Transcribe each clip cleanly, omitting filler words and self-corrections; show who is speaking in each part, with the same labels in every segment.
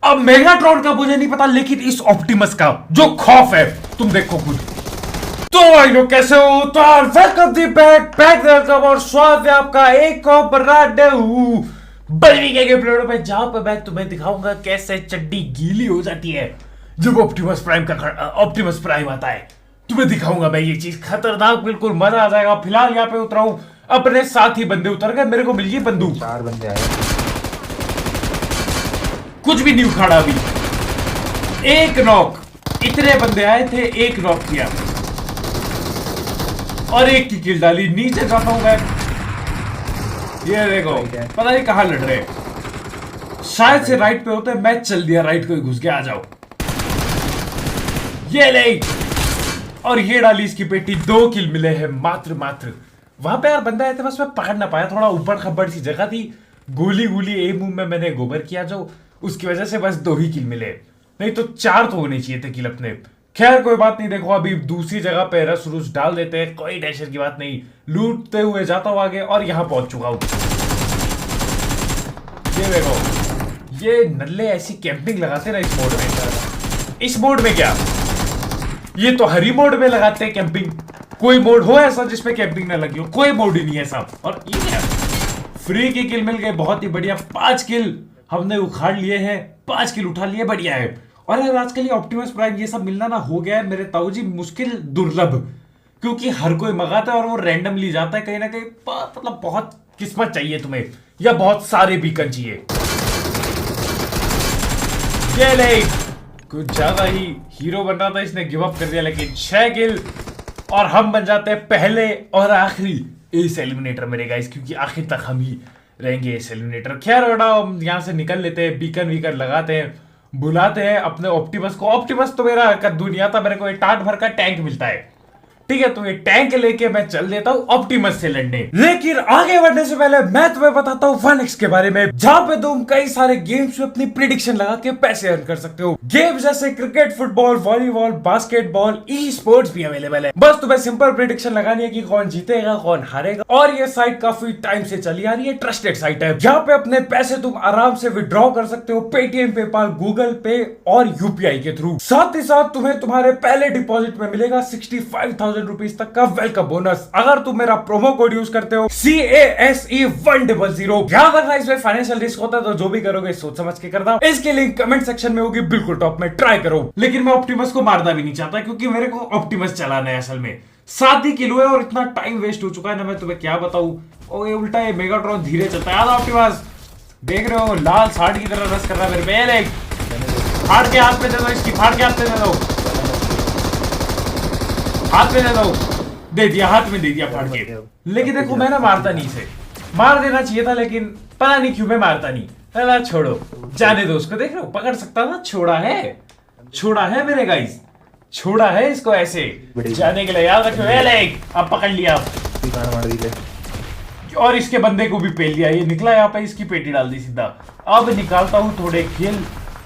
Speaker 1: अब मेगाट्रॉन का मुझे नहीं पता, लेकिन इस ऑप्टिमस का जो खौफ है तुम देखो खुद। तो भाई लोग कैसे हो, तो वेलकम दी बैक वेलकम और स्वागत है आपका एक और बड़ी के गेम प्ले पे, जहां पे मैं तुम्हें दिखाऊंगा कैसे चड्डी गीली हो जाती है जब ऑप्टिमस प्राइम आता है। तुम्हें दिखाऊंगा मैं ये चीज, खतरनाक, बिल्कुल मजा आ जाएगा। फिलहाल यहाँ पे उतरा हूं, अपने साथ ही बंदे उतर गए, मेरे को मिल गई बंदूक।
Speaker 2: 4 बंदे आए,
Speaker 1: कुछ भी नहीं उखाड़ा अभी, एक नॉक। इतने बंदे आए थे, एक नॉक किया और एक की किल डाली। नीचे जाता हूं मैं, ये देखो पता नहीं कहां लड़ रहे, शायद से राइट पे होते। मैं चल दिया राइट को ही घुस गया, आ जाओ। ये ले, और ये डाली इसकी पेटी। 2 किल मिले हैं मात्र। वहां पे यार बंदा आए थे, बस मैं पकड़ ना पाया, थोड़ा ऊपर खब्बड़ सी जगह थी। गोली ए मुंह में मैंने गोबर किया जो, उसकी वजह से बस 2 ही किल मिले, नहीं तो 4 तो होने चाहिए थे किल अपने। खैर कोई बात नहीं, देखो अभी दूसरी जगह पे रस रूस डाल देते हैं, कोई टेंशन की बात नहीं। लूटते हुए जाता हूं आगे और यहां पहुंच चुका हूं। ये देखो, ये नल्ले ऐसी कैंपिंग लगाते ना इस मोड में। इस मोड में क्या, ये तो हरी मोड में लगाते हैं कैंपिंग। कोई मोड हो ऐसा जिसमें कैंपिंग ना लगी हो? कोई मोड ही नहीं है साहब। और ये क्या, फ्री की किल मिल गई, बहुत ही बढ़िया। 5 किल हमने उखाड़ लिए हैं, 5 किल उठा लिए, बढ़िया है। और यार आजकल ये ऑप्टिमस प्राइम ये सब मिलना ना हो गया है मेरे ताऊजी मुश्किल, दुर्लभ, क्योंकि हर कोई मंगाता है और वो रैंडमली जाता है कहीं ना कहीं। मतलब बहुत किस्मत चाहिए तुम्हें, या बहुत सारे बीकन चाहिए। ये ले, कुछ ज्यादा ही हीरो बन रहा था, इसने गिव अप कर दिया। लेकिन 6 किल और हम बन जाते हैं पहले और आखिरी एस एलिमिनेटर मेरे गाइस, क्योंकि आखिर तक हम ही रहेंगे एस एलिमिनेटर। खैर बेटा, हम यहाँ से निकल लेते हैं, बीकन वीकन लगाते हैं, बुलाते हैं अपने ऑप्टिमस को। ऑप्टिमस तो मेरा कद्दू नहीं आता, मेरे को एक टाट भर का टैंक मिलता है, ठीक है। तो ये टैंक लेके मैं चल देता हूँ ऑप्टिमस से लड़ने। लेकिन आगे बढ़ने से पहले मैं तुम्हें बताता हूँ 1x के बारे में, जहां पे तुम कई सारे गेम्स में अपनी प्रिडिक्शन लगा के पैसे अर्न कर सकते हो। गेम्स जैसे cricket, football, volleyball, basketball, e sports भी अवेलेबल है। बस तुम्हें सिंपल प्रिडिक्शन लगानी है कि कौन जीतेगा कौन हारेगा। और ये साइट काफी टाइम से चली आ रही है, ट्रस्टेड साइट है। यहाँ पे अपने पैसे तुम आराम से विड्रॉ कर सकते हो, पेटीएम, पेपाल, गूगल पे और यूपीआई के थ्रू। साथ ही साथ तुम्हें तुम्हारे पहले डिपॉजिट में मिलेगा 65,000 रुपीज तक का वेलकम बोनस, अगर तुम मेरा प्रोमो कोड यूज करते हो CASE100। ध्यान रखना इसमें फाइनेंशियल रिस्क होता है, तो जो भी करोगे सोच समझ के करना। इसकी लिंक कमेंट सेक्शन में होगी, बिल्कुल टॉप में, ट्राई करो। लेकिन मैं ऑप्टिमस को मारना भी नहीं चाहता, क्योंकि मेरे को ऑप्टिमस चलाना है असल में। 7 ही किल हुए और इतना टाइम वेस्ट हो चुका है ना, मैं तुम्हें क्या बताऊं। और ये उल्टा ये मेगाट्रॉन धीरे चलता है। ऑप्टिमस देख रहे हो, लाल साड़ की तरह रस कर रहा है मेरे पे। फाड़ के हाथ में दे दो इसकी, फाड़ के हाथ में दे दो, हाथ में दे दो। दे दिया, हाथ में दे दिया फाड़ के। लेकिन देखो मैं ना मारता नहीं, इसे मार देना चाहिए था, लेकिन पता नहीं क्यों मैं मारता नहीं। अरे छोड़ो, जाने दो उसको। देख रहे हो, पकड़ सकता था, छोड़ा है मेरे गाइस, छोड़ा है इसको ऐसे जाने के लिए। याद रखो, अब पकड़ लिया और इसके बंदे को भी पेल लिया। ये निकला यहाँ पे, इसकी पेटी डाल दी सीधा। अब निकालता हूँ थोड़े खेल,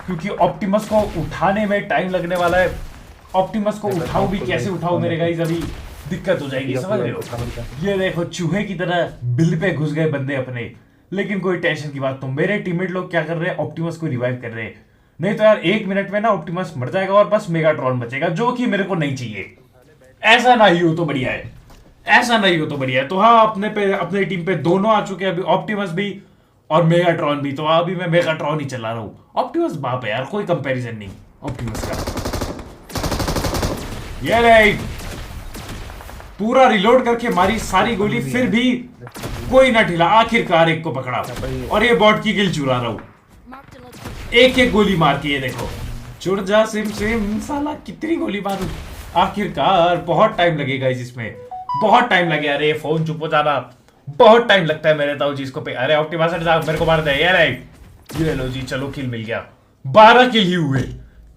Speaker 1: क्योंकि ऑप्टिमस को उठाने में टाइम लगने वाला है। ऑप्टिमस को उठाऊं भी कैसे उठाऊं मेरे गाइस, अभी दिक्कत हो जाएगी, समझ रहे हो। ये देखो चूहे की तरह बिल पे घुस गए बंदे अपने। लेकिन कोई टेंशन की बात, तो मेरे टीममेट लोग क्या कर रहे हैं, ऑप्टिमस को रिवाइव कर रहे हैं। नहीं तो यार 1 मिनट में ना ऑप्टिमस मर जाएगा और बस मेगाट्रॉन बचेगा, जो कि मेरे को नहीं चाहिए। ऐसा ना ही हो तो बढ़िया है, ऐसा नहीं हो तो बढ़िया है। तो हाँ, अपने टीम पे दोनों आ चुके हैं अभी, ऑप्टिमस भी और मेगाट्रॉन भी। तो अभी मैं मेगाट्रॉन ही चला रहा हूँ। ऑप्टिमस बाप है यार, कोई कंपैरिजन नहीं ऑप्टिमस का। ये नहीं, पूरा रिलोड करके मारी सारी गोली, फिर भी कोई ना ढिला। आखिरकार एक को पकड़ा और ये बॉट की किल चुरा रहा हूं, एक गोली मार के। ये देखो, चुर जा सिम साला, कितनी गोली मारूं। आखिरकार बहुत टाइम लगेगा इसमें, बहुत टाइम लगे। अरे फोन चुप हो जाना, बहुत टाइम लगता है मेरे ताऊ जी इसको पे। अरे ऑप्टिमस मेरे को मार दे। ये लो जी, चलो किल मिल गया। 12 किल ही हुए।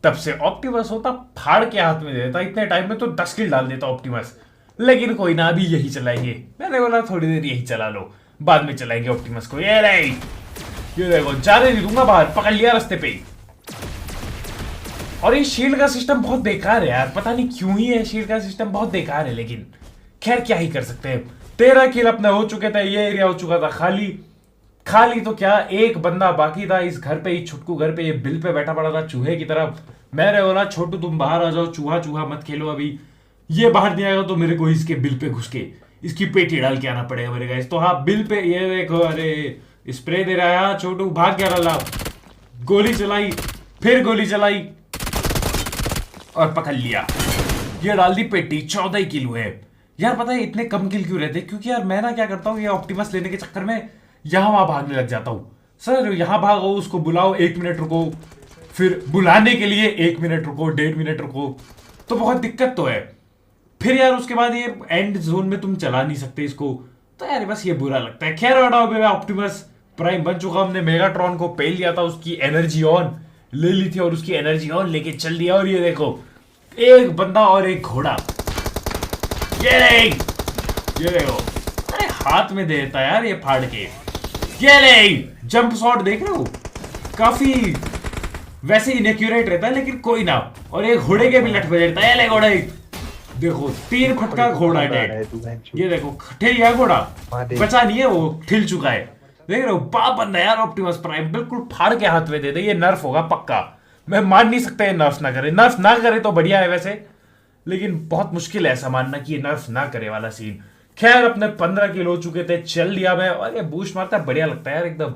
Speaker 1: तब से ऑप्टिमस होता फाड़ के हाथ में दे देता, इतने टाइम में तो 10 किल डाल देता ऑप्टिमस। लेकिन कोई ना, अभी यही चलाएंगे। मैंने बोला थोड़ी देर यही चला लो, बाद में चलाएंगे ऑप्टिमस को। ये देखो, जाने नहीं दूंगा बाहर, पकड़ लिया रास्ते पे। और ये शील्ड का सिस्टम बहुत बेकार है यार, पता नहीं क्यों ही है, शील्ड का सिस्टम बहुत बेकार है। लेकिन खैर क्या ही कर सकते हैं। 13 किल अपने हो चुके थे, ये एरिया हो चुका था खाली। खाली तो क्या, एक बंदा बाकी था इस घर पे, ही छुटकू घर पे, ये बिल पे बैठा पड़ा था चूहे की तरफ। मैंने बोला छोटू तुम बाहर आ जाओ, चूहा चूहा मत खेलो अभी। ये बाहर नहीं आएगा तो मेरे को इसके बिल पे घुस के इसकी पेटी डाल के आना पड़ेगा मेरे गाइस। तो हाँ, बिल पे ये देखो, अरे स्प्रे दे रहा है छोटू, भाग गया रहा, गोली चलाई, फिर गोली चलाई और पकड़ लिया। ये डाल दी पेटी, 14 किलो है यार। पता है इतने कम किल क्यों रहते? क्योंकि यार मैं ना क्या करता हूँ, ये ऑप्टिमस लेने के चक्कर में यहां वहां भागने लग जाता हूँ। सर यहां भागो, उसको बुलाओ, 1 मिनट रुको, फिर बुलाने के लिए 1 मिनट रुको, 1.5 मिनट रुको, तो बहुत दिक्कत तो है। फिर यार उसके बाद ये एंड जोन में तुम चला नहीं सकते इसको, तो यार बस ये बुरा लगता है। खैर हटाओ, मैं ऑप्टिमस प्राइम बन चुका, हमने मेगाट्रॉन को पेल लिया था, उसकी एनर्जी ऑन ले ली थी और उसकी एनर्जी ऑन लेके चल दिया। और ये देखो, एक बंदा और एक घोड़ा, ये देखो, अरे हाथ में देता यार ये फाड़ के। ये ले जंप शॉट देख रहे हो, काफी वैसे इनएक्यूरेट रहता है लेकिन कोई ना। और एक घोड़े के भी लट बजता है, ले घोड़े देखो, 3 फटका घोड़ा डेड। ये देखो ठिल गया घोड़ा, बचा नहीं है वो, ठिल चुका है। देख रहे हो, बाप बंदा यार ऑप्टिमस प्राइम, बिल्कुल फाड़ के हाथ में दे दे। ये नर्फ होगा पक्का, मैं मान नहीं सकता ये नर्फ ना करे। नर्फ ना करे तो बढ़िया है वैसे, लेकिन बहुत मुश्किल है ऐसा मानना कि ये नर्फ ना करे वाला सीन। खैर अपने 15 किलो हो चुके थे, चल लिया मैं, और ये बूस्ट मारता है, बढ़िया लगता है यार एकदम,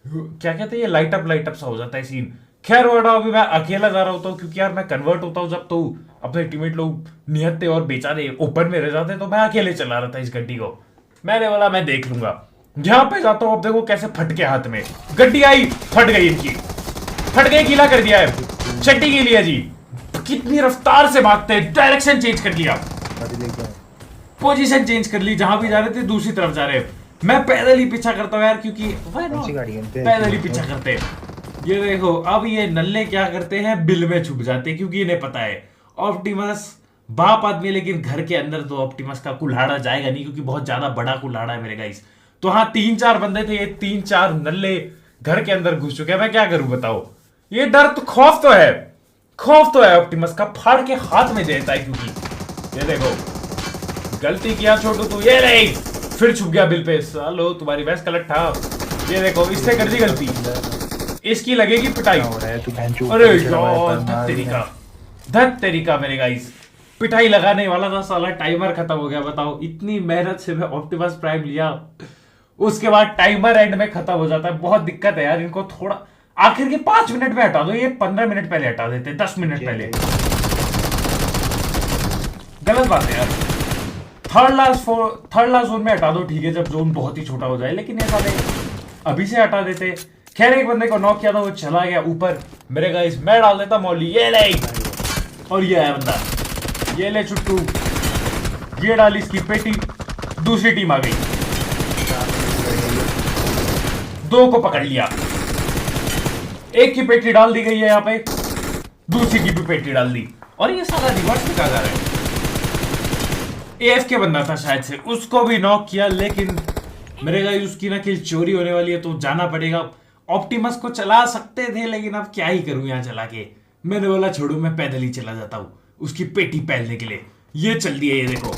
Speaker 1: क्या कहते हैं, ये लाइट अप सा हो जाता है सीन। खैर वोड़ा, अभी मैं अकेला जा रहा होता हूँ, क्योंकि यार मैं कन्वर्ट होता हूँ जब तो अपने टीममेट लोग निहत्ते और बेचारे ओपन में रह जाते, तो मैं अकेले चला रहा था इस गड्डी को। मैंने बोला मैं देख लूंगा, यहाँ पे जाता हूँ। अब देखो कैसे फट के हाथ में गड्डी आई, फट गई इनकी, फट गई, गीला कर दिया है, चट्टी की लिया जी। कितनी रफ्तार से भागते हैं, डायरेक्शन चेंज कर लिया, पोजीशन चेंज कर ली, जहां भी जा रहे थे दूसरी तरफ जा रहे हैं। मैं पैदल ही पीछा करता हूँ यार, क्योंकि पैदल ही पीछा करते हैं। ये देखो, अब ये नल्ले क्या करते हैं, बिल में छुप जाते हैं, क्योंकि इन्हें पता है ऑप्टिमस बाप आदमी, लेकिन घर के अंदर तो ऑप्टिमस का कुल्हाड़ा जाएगा नहीं, क्योंकि बहुत ज्यादा बड़ा कुल्हाड़ा है मेरे गाइस। तो हाँ, 3-4 बंदे थे, ये 3-4 नल्ले घर के अंदर घुस चुके हैं। मैं क्या करूं बताओ, ये डर तो, खौफ तो है ऑप्टिमस का, फाड़ के हाथ में देता है। क्योंकि ये देखो, गलती किया छोटू तू, ये ले फिर छुप गया बिल पे, सालो तुम्हारी भैंस का लट्ठा। ये देखो, इससे कर दी गलती, इसकी लगेगी पिटाई। अरे यार, धत तरीका मेरे गाइस, पिटाई लगाने वाला था साला, टाइमर खत्म हो गया। बताओ, इतनी मेहनत से मैं ऑप्टिमस प्राइम लिया, उसके बाद टाइमर एंड में खत्म हो जाता है। बहुत दिक्कत है यार, इनको थोड़ा आखिर के 5 मिनट में हटा दो, ये 15 मिनट पहले हटा देते, 10 मिनट पहले, गलत बात है यार। थर्ड लास्ट जोन में हटा दो, ठीक है, जब जोन बहुत ही छोटा हो जाए, लेकिन ये साले अभी से हटा देते। खैर एक बंदे को नॉक किया था, वो चला गया ऊपर मेरे गाइस। मैं डाल देता मौली, ये ले, और ये है बंदा, ये ले चुट्टू, ये डाली इसकी पेटी, दूसरी टीम आ गई, 2 को पकड़ लिया, एक की पेटी डाल दी गई है यहाँ पे, दूसरी की भी पेटी डाल दी, और ये सारा रिवर्स निकाल रहा है। एएफ के बंदा था शायद से, उसको भी नॉक किया, लेकिन मेरे गाइस उसकी ना किल चोरी होने वाली है, तो जाना पड़ेगा। ऑप्टिमस को चला सकते थे, लेकिन अब क्या ही करूं यहाँ चला के। मैंने बोला छोड़ो, मैं पैदल ही चला जाता हूँ उसकी पेटी पहनने के लिए। ये चल दिया, ये देखो,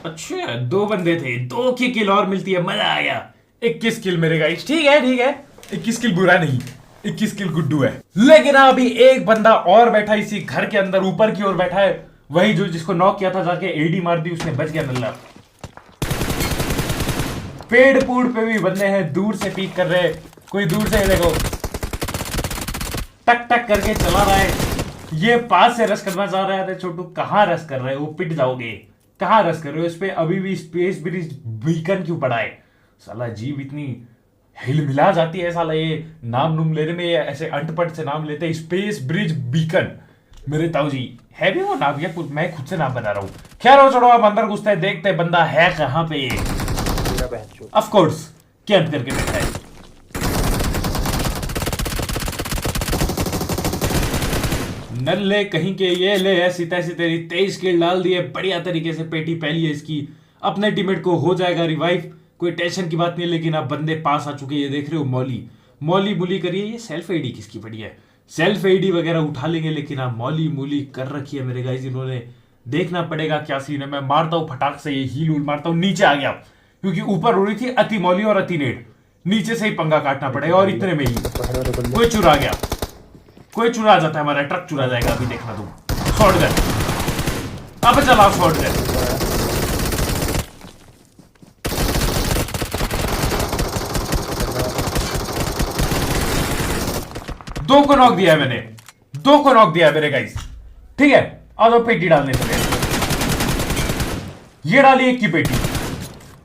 Speaker 1: अच्छा 2 बंदे थे, 2 की किल और मिलती है, मजा आ गया। 21 किल मेरे गाइस, ठीक है 21 किल बुरा नहीं, 21 किल गुड्डू है। लेकिन अभी एक बंदा और बैठा इसी घर के अंदर, ऊपर की ओर बैठा है, वही जो जिसको नॉक किया था, जाके एडी मार दी उसने, बच गया नल्ला। पेड़ पूड़ पे भी बंदे हैं, दूर से पीक कर रहे, कोई दूर से देखो टक टक करके चला रहा है, ये पास से रस करना चाह रहा है। छोटू कहां रस कर रहे हो, पिट जाओगे, कहां रस कर रहे हो? इस पे अभी भी स्पेस ब्रिज बीकन क्यों पड़ा है? साला जीव इतनी हिल मिला जाती है साला, ये नाम नूम लेने में, ये ऐसे अंटपट से नाम लेते हैं, स्पेस ब्रिज बीकन। मेरे ताऊ जी है भी वो नाम, या कुछ मैं खुद से नाम बना रहा हूँ। खैर हो छोड़ो, अब अंदर घुसते हैं, देखते हैं बंदा है कहां पे। ऑफ कोर्स कैंप करके बैठा है। नल्ले कहीं के, ये ले ऐसी तैसी तेरी 23 किल डाल दिए, बढ़िया तरीके से पेटी पहली है इसकी, अपने टीममेट को हो जाएगा रिवाइव, कोई टेंशन की बात नहीं। लेकिन अब बंदे पास आ चुके, ये देख रहे हो, मौली मूली करिए। ये सेल्फ एडी किसकी पड़ी है, सेल्फ एडी वगैरह उठा लेंगे, लेकिन आप मौली मूली कर रखी है मेरे गाइस इन्होंने। देखना पड़ेगा क्या सीन है। मैं मारता हूँ फटाक से, ये हील मारता हूँ, नीचे आ गया, क्योंकि ऊपर उड़ी थी अति मौली और अति नेट, नीचे से ही पंगा काटना पड़ेगा। और इतने में ही कोई चुरा गया, कोई चुरा जाता है, हमारा ट्रक चुरा जाएगा अभी, देखना तुम। शॉर्ट गन, अब चलाओ शॉर्ट गन। दो को नॉक दिया है मैंने, दो को नॉक दिया है मेरे गाइस। ठीक है, अब पेटी डालने चले। ये डाली एक की पेटी,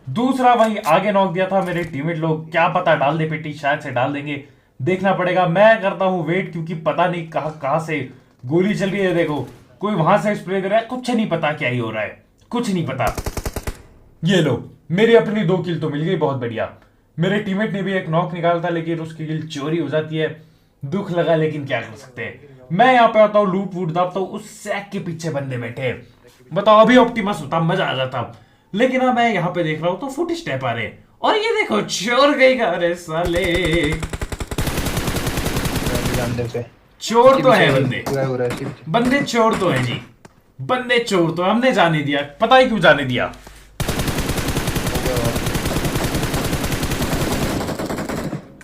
Speaker 1: दूसरा वही आगे नॉक दिया था मेरे टीममेट लोग। क्या पता डाल दे पेटी, शायद से डाल देंगे, देखना पड़ेगा। मैं करता हूं वेट, क्योंकि पता नहीं कहां से गोली चल रही है। देखो कोई वहां से स्प्रे कर रहा है, कुछ नहीं पता क्या ही हो रहा है, कुछ नहीं पता। ये लो, मेरी अपनी 2 किल तो मिल गई, बहुत बढ़िया। मेरे टीममेट ने भी एक नॉक निकाला था, लेकिन उसकी किल चोरी हो जाती है, दुख लगा, लेकिन क्या कर सकते हैं। मैं यहाँ पे आता हूँ, लूट वूट दापता हूँ, उस सैक के पीछे बंदे बैठे हैं। बताओ अभी ऑप्टिमस होता, मजा आ जाता। लेकिन अब मैं यहाँ पे देख रहा हूँ तो फुट स्टेप आ रहे हैं, और ये देखो चोर गई का, अरे साले चोर तो है बंदे, बंदे चोर तो है जी, बंदे चोर तो। हमने जाने दिया, पता ही क्यों जाने दिया,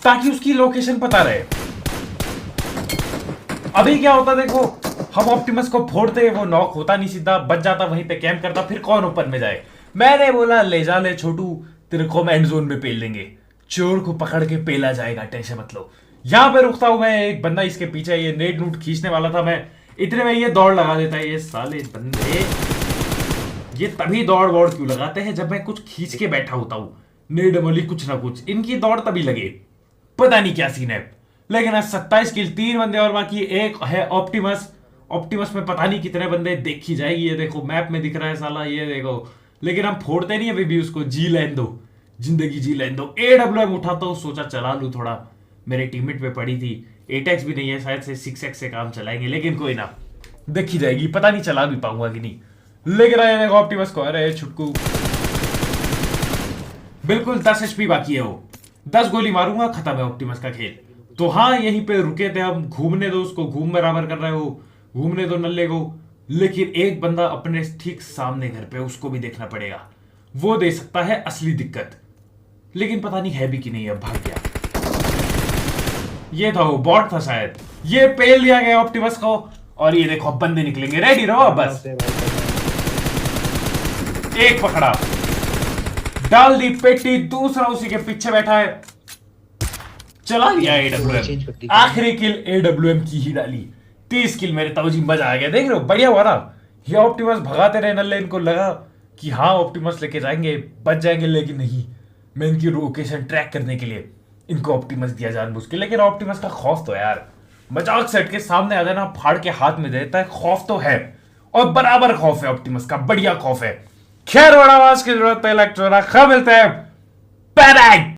Speaker 1: ताकि उसकी लोकेशन पता रहे। अभी क्या होता देखो, हम ऑप्टिमस को फोड़ते, वो नॉक होता नहीं, सीधा बच जाता, वहीं पे कैंप करता, फिर कौन ओपन में जाए। मैंने बोला ले जा ले छोटू, तेरे को हम एंड जोन में पेल देंगे, चोर को पकड़ के पेला जाएगा, टेंशन मत लो। यहां पे रुकता हूं मैं, एक बंदा इसके पीछे, ये नेट नूट खींचने वाला था मैं, इतने में ये दौड़ लगा देता है। ये साले बंदे ये तभी दौड़ वौड़ क्यों लगाते हैं जब मैं कुछ खींच के बैठा होता हूं, नेट मली कुछ ना कुछ, इनकी दौड़ तभी लगे, पता नहीं क्या सीन है। लेकिन 27 किल, 3 बंदे और बाकी, एक है ऑप्टिमस। ऑप्टिमस में पता नहीं कितने बंदे, देखी जाएगी। ये देखो मैप में दिख रहा है साला, ये देखो। लेकिन हम फोड़ते नहीं अभी भी उसको, जी लेन दो, जिंदगी जी लेन दो। AWM उठाता हूं, सोचा चला लूं थोड़ा, मेरे टीममेट पे पड़ी थी। 8x भी नहीं है, शायद से 6x से काम चलाएंगे, लेकिन कोई ना, देखी जाएगी, पता नहीं चला भी पाऊंगा कि नहीं। लेकिन आया देखो ऑप्टिमस को, अरे छुटकू, बिल्कुल 10 HP बाकी है, वो 10 गोली मारूंगा, खत्म है ऑप्टिमस का खेल। तो हाँ, यहीं पे रुके थे हम, घूमने दो उसको, घूम बराबर कर रहे हो, घूमने दो नल्ले को। लेकिन एक बंदा अपने ठीक सामने घर पे, उसको भी देखना पड़ेगा, वो दे सकता है असली दिक्कत। लेकिन पता नहीं है भी कि नहीं, अब भाग गया। ये था वो, बॉट था शायद। ये पेल लिया गया ऑप्टिमस को, और ये देखो बंदे निकलेंगे, रेडी रहो बस। एक पकड़ा, डाल दी पेटी, दूसरा उसी के पीछे बैठा है, चला लिया AWM। आखिरी किल AWM की ही डाली, 30 किल मेरे ताऊजी, मजा आ गया। देख रहे हो, बढ़िया हुआ ना। ये ऑप्टिमस भगाते रहे नल्ले, इनको लगा कि हाँ ऑप्टिमस लेके जाएंगे, बच जाएंगे, लेकिन नहीं। मैं इनकी लोकेशन ट्रैक करने के लिए इनको ऑप्टिमस दिया जानबूझ के। लेकिन ऑप्टिमस का खौफ तो यार, मजाक सेट के सामने आ जाना, फाड़ के हाथ में देता है, खौफ तो है, और बराबर खौफ है ऑप्टिमस का, बढ़िया खौफ है। खैर बड़ा आवाज की जरूरत है, मिलते हैं।